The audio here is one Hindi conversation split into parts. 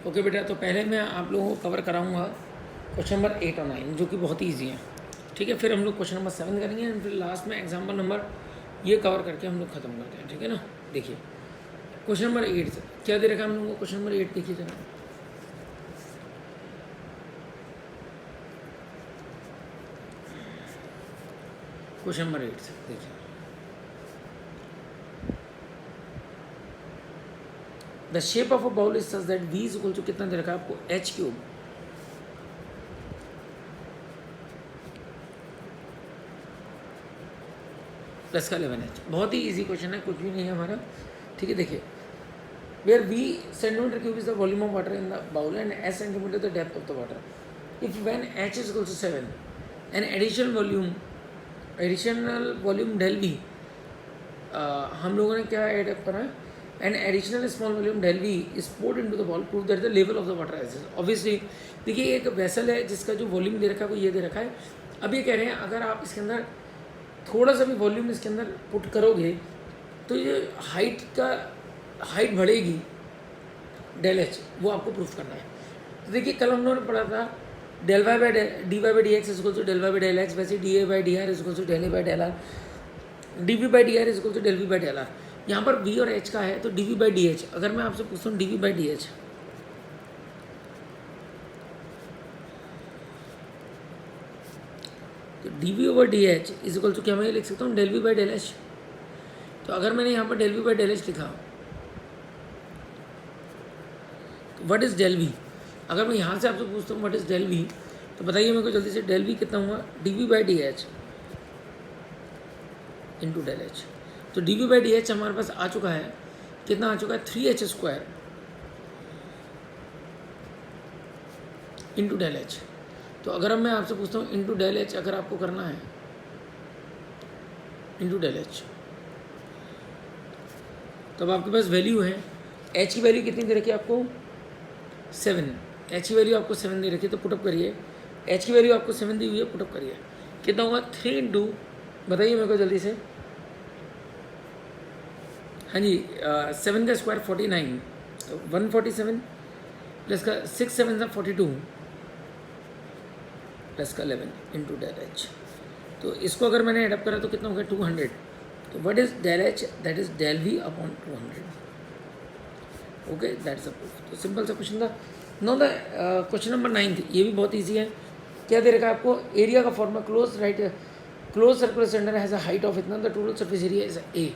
ओके बेटा, तो पहले मैं आप लोगों को कवर कराऊंगा क्वेश्चन नंबर 8 और 9 जो कि बहुत ही ईजी है, ठीक है। फिर हम लोग क्वेश्चन नंबर 7 करेंगे एंड फिर लास्ट में एग्जाम्पल नंबर ये कवर करके हम लोग खत्म करते हैं, ठीक है ना। देखिए क्वेश्चन नंबर 8 क्या दे रखा है हम लोगों को, क्वेश्चन नंबर 8 देखिए जरा। क्वेश्चन नंबर 8 देखिए, the shape of a bowl is such that v is equal to कितना दे रखा है आपको, h क्यूब प्लस का 11h। बहुत ही इजी क्वेश्चन है, कुछ भी नहीं है हमारा, ठीक है। देखिए where v centimetre cube is the volume of water in the bowl and s centimetre the depth of the water, if when h is equal to 7 and additional volume del v, हम लोगों ने क्या ऐड करा है, and additional small volume del v is poured into the bowl, prove that the level of the water rises. Obviously देखिए एक वेसल है जिसका जो वॉल्यूम दे रखा है वो ये दे रखा है। अब ये कह रहे हैं अगर आप इसके अंदर थोड़ा सा भी वॉल्यूम इसके अंदर पुट करोगे तो ये हाइट बढ़ेगी डेल एच, वो आपको प्रूफ करना है। तो देखिए कल हम लोगों ने पढ़ा था del Y by D Y by D X is equal to del Y by del X, वैसे D A by D R is equal to del A by del R, D V by D R is equal to del V by del R. यहाँ पर वी और एच का है तो D V by D H, अगर मैं आपसे पूछता हूँ D V by D H, तो D V over D H is equal to क्या मैं ये लिख सकता हूँ del V by del H. तो अगर मैंने यहाँ पर del V by del H लिखा तो व्हाट इज डेल वी, अगर मैं यहाँ से आपसे पूछता हूँ व्हाट इज डेल वी तो बताइए मेरे को जल्दी से, डेल वी कितना हुआ, D V by D H into del H. तो D V by D H हमारे पास आ चुका है, कितना आ चुका है, 3h square into del H. तो अगर अब मैं आपसे पूछता हूँ इंटू डेल एच, अगर आपको करना है इंटू डेल एच, तो अब आपके पास वैल्यू है, एच की वैल्यू कितनी दे रखी है आपको 7, एच की वैल्यू आपको 7 दे रखी है, तो पुटअप करिए, एच की वैल्यू आपको 7 दी हुई है, पुटअप करिए, कितना होगा 3 इंटू, बताइए मेरे को जल्दी से, हाँ जी 7 का स्क्वायर 49, तो 147 प्लस का 6 7 का 42 प्लस का 11 इंटू डेल एच। तो इसको अगर मैंने एडअप करा तो कितना हो गया 200। तो what is del H, that is del V upon 200। Okay that's a proof. तो सिंपल सा क्वेश्चन था। नो द क्वेश्चन नंबर 9, ये भी बहुत ईजी है। क्या दे रखा है आपको, एरिया का formula close circular cylinder has a height of इतना, the total surface area is A.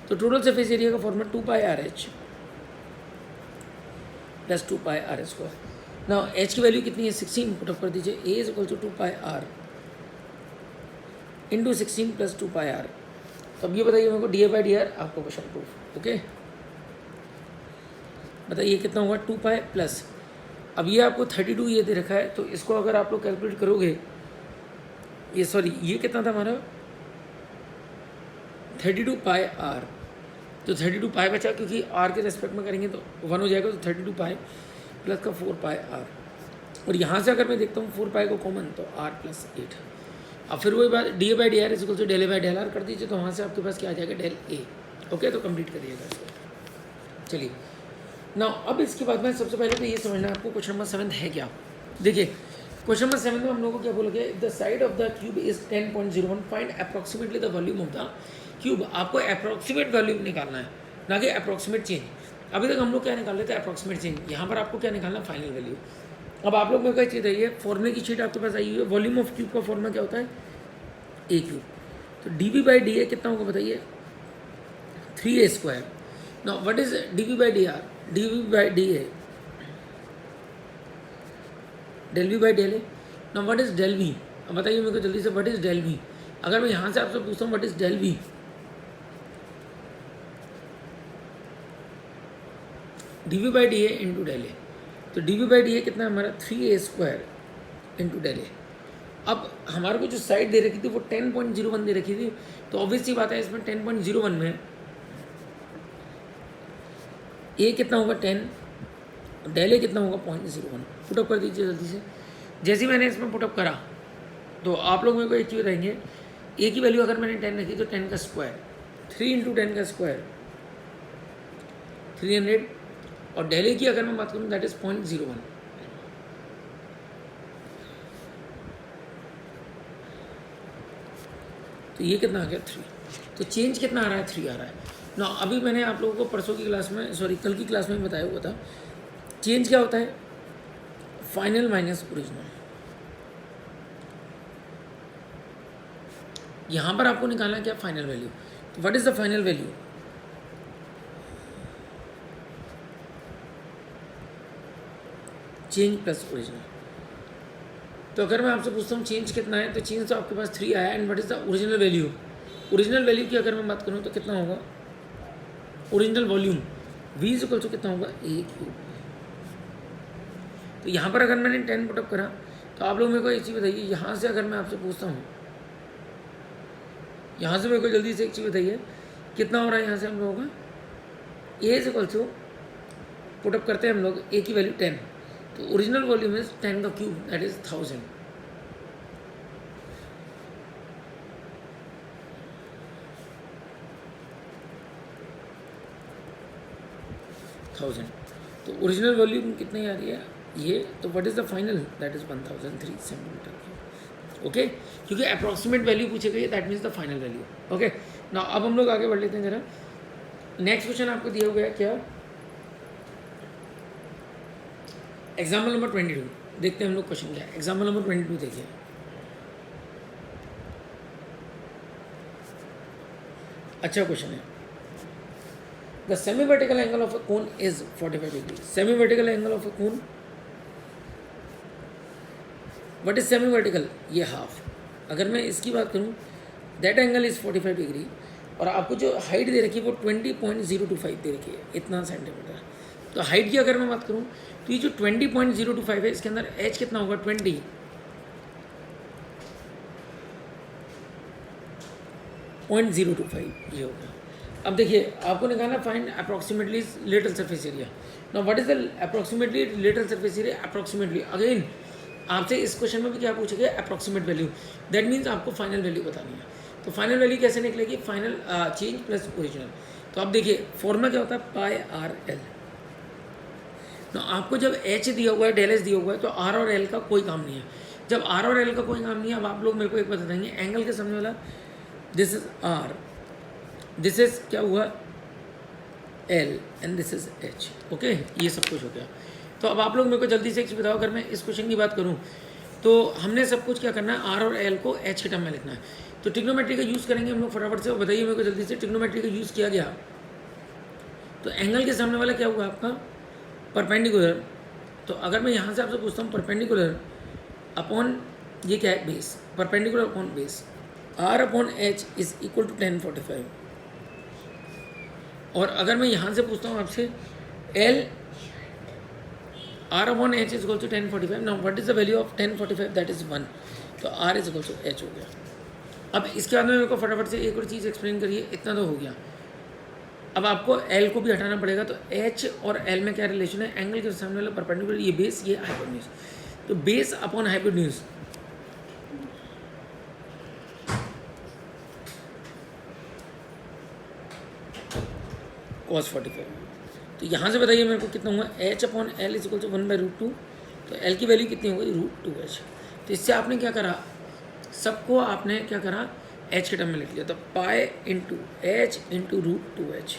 तो टोटल सरफेस एरिया का formula 2 pi R H plus 2 pi R square. Now H की वैल्यू कितनी है 16, पुटअप कर दीजिए, A is equal to 2 pi R into 16 plus 2 pi R. तो अब ये बताइए मेरे को D A by D R, आपको क्वेश्चन प्रूफ। ओके बताइए कितना होगा 2 पाई प्लस, अब ये आपको 32 ये दे रखा है, तो इसको अगर आप लोग कैलकुलेट करोगे, ये सॉरी ये कितना था हमारा 32 पाई आर, तो 32 पाई बचा क्योंकि आर के रेस्पेक्ट में करेंगे तो 1 हो जाएगा, तो 32 पाई प्लस का 4 पाई आर, और यहाँ से अगर मैं देखता हूँ 4 पाई को कॉमन तो आर प्लस 8। अब फिर वही बात D A by D R is equal to del A by del R कर दीजिए, तो वहाँ से आपके पास क्या आ जाएगा डेल ए। ओके तो कंप्लीट करिएगा इसको। चलिए ना अब इसके बाद में सबसे पहले तो ये समझना है आपको क्वेश्चन नंबर 7 है क्या। देखिए क्वेश्चन नंबर 7 में हम लोगों को क्या बोलोगे, the side of the cube is 10.01, find approximately the volume of the cube. आपको अप्रॉक्सीमेट वॉल्यूम निकालना है, ना कि अप्रॉक्सीमेट चेंज। अभी तक हम लोग क्या निकाल रहे थे अप्रॉक्सीमेट चेंज, यहाँ पर आपको क्या निकालना है फाइनल वैल्यू। अब आप लोग में क्या चीज़ है, फॉर्मूले की शीट आपके पास आई हुई है, वॉल्यूम ऑफ क्यूब का फॉर्मूला क्या होता है ए क्यूब। तो D V by D A कितना होगा बताइए 3a square. Now what is D V by D R, D V by D A del V by del A. Now what is del V, अब बताइए मेरे को जल्दी से व्हाट इज डेल वी। अगर मैं यहाँ से आपसे पूछता हूँ what is del V, D V by D A into del A, तो D V by D A कितना है हमारा 3a स्क्वायर इंटू डेल ए। अब हमारे को जो साइड दे रखी थी वो 10.01 दे रखी थी, तो ऑब्वियस सी बात है इसमें 10.01 में ए कितना होगा 10, डेल ए कितना होगा 0.01। पुटअप कर दीजिए जल्दी से। जैसे ही मैंने इसमें पुटअप करा तो आप लोग मेरे को एक चीज़ बताएंगे, ए की वैल्यू अगर मैंने 10 रखी तो 10 का स्क्वायर, 3 इंटू 10 का स्क्वायर 300 और डेल ए की अगर मैं बात करूँ दैट इज 0.01। तो ये कितना आ गया 3। तो चेंज कितना आ रहा है 3 आ रहा है ना। अभी मैंने आप लोगों को परसों की क्लास में कल की क्लास में बताया हुआ था चेंज क्या होता है, फाइनल माइनस ओरिजिनल। यहाँ पर आपको निकालना क्या फाइनल वैल्यू। तो what is the final value, change plus original. तो अगर मैं आपसे पूछता हूँ चेंज कितना है, तो चेंज तो आपके पास 3 आया and what is the original value. Original value की अगर मैं बात करूँ तो कितना होगा, original volume v is equal to कितना होगा a³। तो यहाँ पर अगर मैंने 10 पुटअप करा तो आप लोग मेरे को एक चीज़ बताइए, यहाँ से अगर मैं आपसे पूछता हूँ, यहाँ से मेरे को जल्दी से एक चीज़ बताइए कितना हो रहा है यहाँ से हम लोगों का, a is equal to put up करते हैं हम लोग a की वैल्यू 10, तो ओरिजिनल वॉल्यूम इज 10 का क्यूब दैट इज 1000। तो ओरिजिनल वॉल्यूम कितनी आ रही है ये, तो what is the final that is 1003 centimetre. Okay, क्योंकि अप्रॉक्सीमेट वैल्यू पूछे गई that means the final value. Okay ना, अब हम लोग आगे बढ़ लेते हैं जरा। नेक्स्ट क्वेश्चन आपको दिया हुआ है क्या, एग्जाम्पल नंबर 22 देखते हैं हम लोग क्वेश्चन क्या है। एग्जाम्पल नंबर 22 देखिए, अच्छा क्वेश्चन है। The semi vertical angle of a cone is 45 degree. Semi vertical angle of a cone, what is semi vertical, ये हाफ। अगर मैं इसकी बात करूं दैट एंगल इज 45 डिग्री, और आपको जो हाइट दे रखी है वो 20.025 दे रखी है, इतना सेंटीमीटर। तो हाइट की अगर मैं बात करूं तो ये जो 20.025 है इसके अंदर एच कितना होगा 20.025 ये होगा। अब देखिए आपको निकालना find approximately lateral surface area. Now what is the approximately lateral surface area, approximately again आपसे इस क्वेश्चन में भी क्या पूछा गया, अप्रॉक्सीमेट वैल्यू, दैट मीन्स आपको फाइनल वैल्यू बतानी है। तो फाइनल वैल्यू कैसे निकलेगी, फाइनल चेंज प्लस ओरिजिनल। तो अब देखिए फॉर्मूला क्या होता है, पाई आर एल। तो आपको जब एच दिया हुआ है, डेल एच दिया हुआ है, तो आर और एल का कोई काम नहीं है। जब आर और एल का कोई काम नहीं है, अब आप लोग मेरे को एक बात बताएंगे, एंगल के सामने वाला this is R, this is क्या हुआ L and this is H. Okay, ये सब कुछ हो गया। तो अब आप लोग मेरे को जल्दी से एक चीज़ बताओ, अगर मैं इस क्वेश्चन की बात करूं तो हमने सब कुछ क्या करना है, आर और एल को एच के टर्म में लिखना है। तो ट्रिग्नोमेट्री का यूज़ करेंगे हम लोग फटाफट से। बताइए मेरे को जल्दी से, ट्रिग्नोमेट्री का यूज़ किया गया तो एंगल के सामने वाला क्या हुआ आपका, परपेंडिकुलर। तो अगर मैं यहाँ से आपसे पूछता हूँ परपेंडिकुलर अपॉन ये क्या है, base, perpendicular upon base, R upon H is equal to 1045। और अगर मैं यहाँ से पूछता हूँ आपसे L R upon H is equal to 1045, now what is the value of 1045, that is 1। तो R is equal to H हो गया। अब इसके बाद में मेरे को फटाफट से एक और चीज़ एक्सप्लेन करिए, इतना तो हो गया। अब आपको एल को भी हटाना पड़ेगा। तो एच और एल में क्या रिलेशन है, एंगल के सामने वाला परपेंडिकुलर, ये बेस, ये हाइपोटेन्यूज। तो बेस अपॉन हाइपोटेन्यूज, cos 45। तो यहाँ से बताइए मेरे को कितना हुआ, H upon L is equal to 1/√2। तो एल की वैल्यू कितनी होगी, √2h। तो इससे आपने क्या करा, सबको आपने क्या करा, एच के टर्म में लिख लिया। तो pi into H into √2h।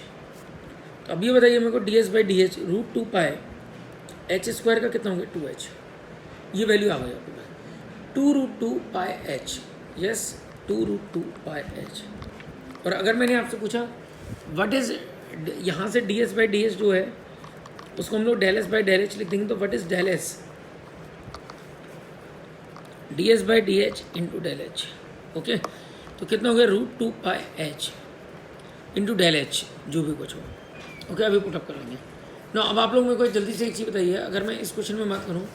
तो अब ये बताइए मेरे को ds/dh √2 पाई एच स्क्वायर का कितना हो गया 2h। ये वैल्यू आ गई आपके पास 2√2 पाई एच। यस, 2√2 पाई एच। और अगर मैंने आपसे पूछा व्हाट इज, यहाँ से ds/dh जो है उसको हम लोग डेल s/डेल h लिख देंगे। तो what is del s, ds/dh into del h। Okay, तो कितना हो गया √2 pi H into del H, जो भी कुछ हो। ओके, अभी पुटअप करेंगे ना। अब आप लोग मेरे को जल्दी से एक चीज़ बताइए, अगर मैं इस क्वेश्चन में बात करूँ,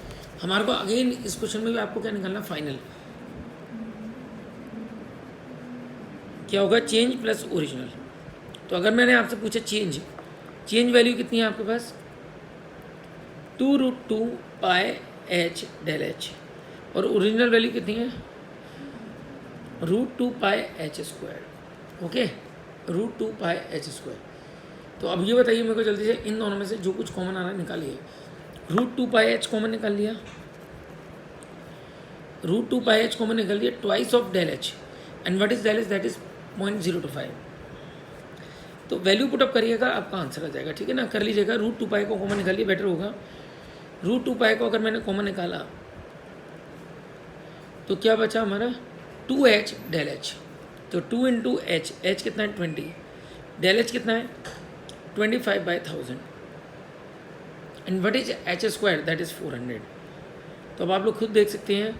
हमारे को अगेन इस क्वेश्चन में भी आपको क्या निकालना, फाइनल क्या होगा, चेंज प्लस ओरिजिनल। तो अगर मैंने आपसे पूछा चेंज वैल्यू कितनी है आपके पास, 2√2 पाई एच डेल एच, और ओरिजिनल वैल्यू कितनी है, √2 pi H square. Okay, √2 pi H square. तो अब ये बताइए मेरे को जल्दी से, इन दोनों में से जो कुछ कॉमन आ रहा है निकालिए। √2πh कॉमन निकाल लिया, √2πh कॉमन निकाल लिया, twice of del H, and what is del H, that is 0.025। तो वैल्यू पुटअप करिएगा, आपका आंसर आ जाएगा, ठीक है ना। कर लीजिएगा, √2π को कॉमन निकालिए, बेटर होगा। √2π को अगर मैंने कॉमन निकाला तो क्या बचा हमारा, 2h डेल एच, तो 2 इंटू एच, एच कितना है 20, डेल एच कितना है 25/1000, and what is H square, that is 400। तो अब आप लोग खुद देख सकते हैं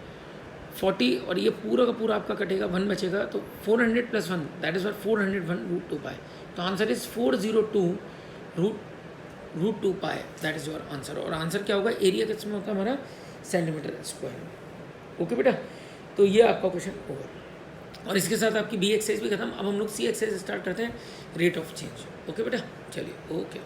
40 और ये पूरा का पूरा आपका कटेगा, 1 बचेगा, तो 400 + 1 दैट इज 401 √2π। तो answer is 402 √2π, that is your answer. और आंसर क्या होगा, एरिया किसमें होता है हमारा, सेंटीमीटर स्क्वायर। ओके बेटा, तो ये आपका क्वेश्चन ओवर। और इसके साथ आपकी बी एक्सरसाइज भी खत्म। अब हम लोग सी एक्सरसाइज स्टार्ट करते हैं, रेट ऑफ चेंज। ओके बेटा, चलिए ओके।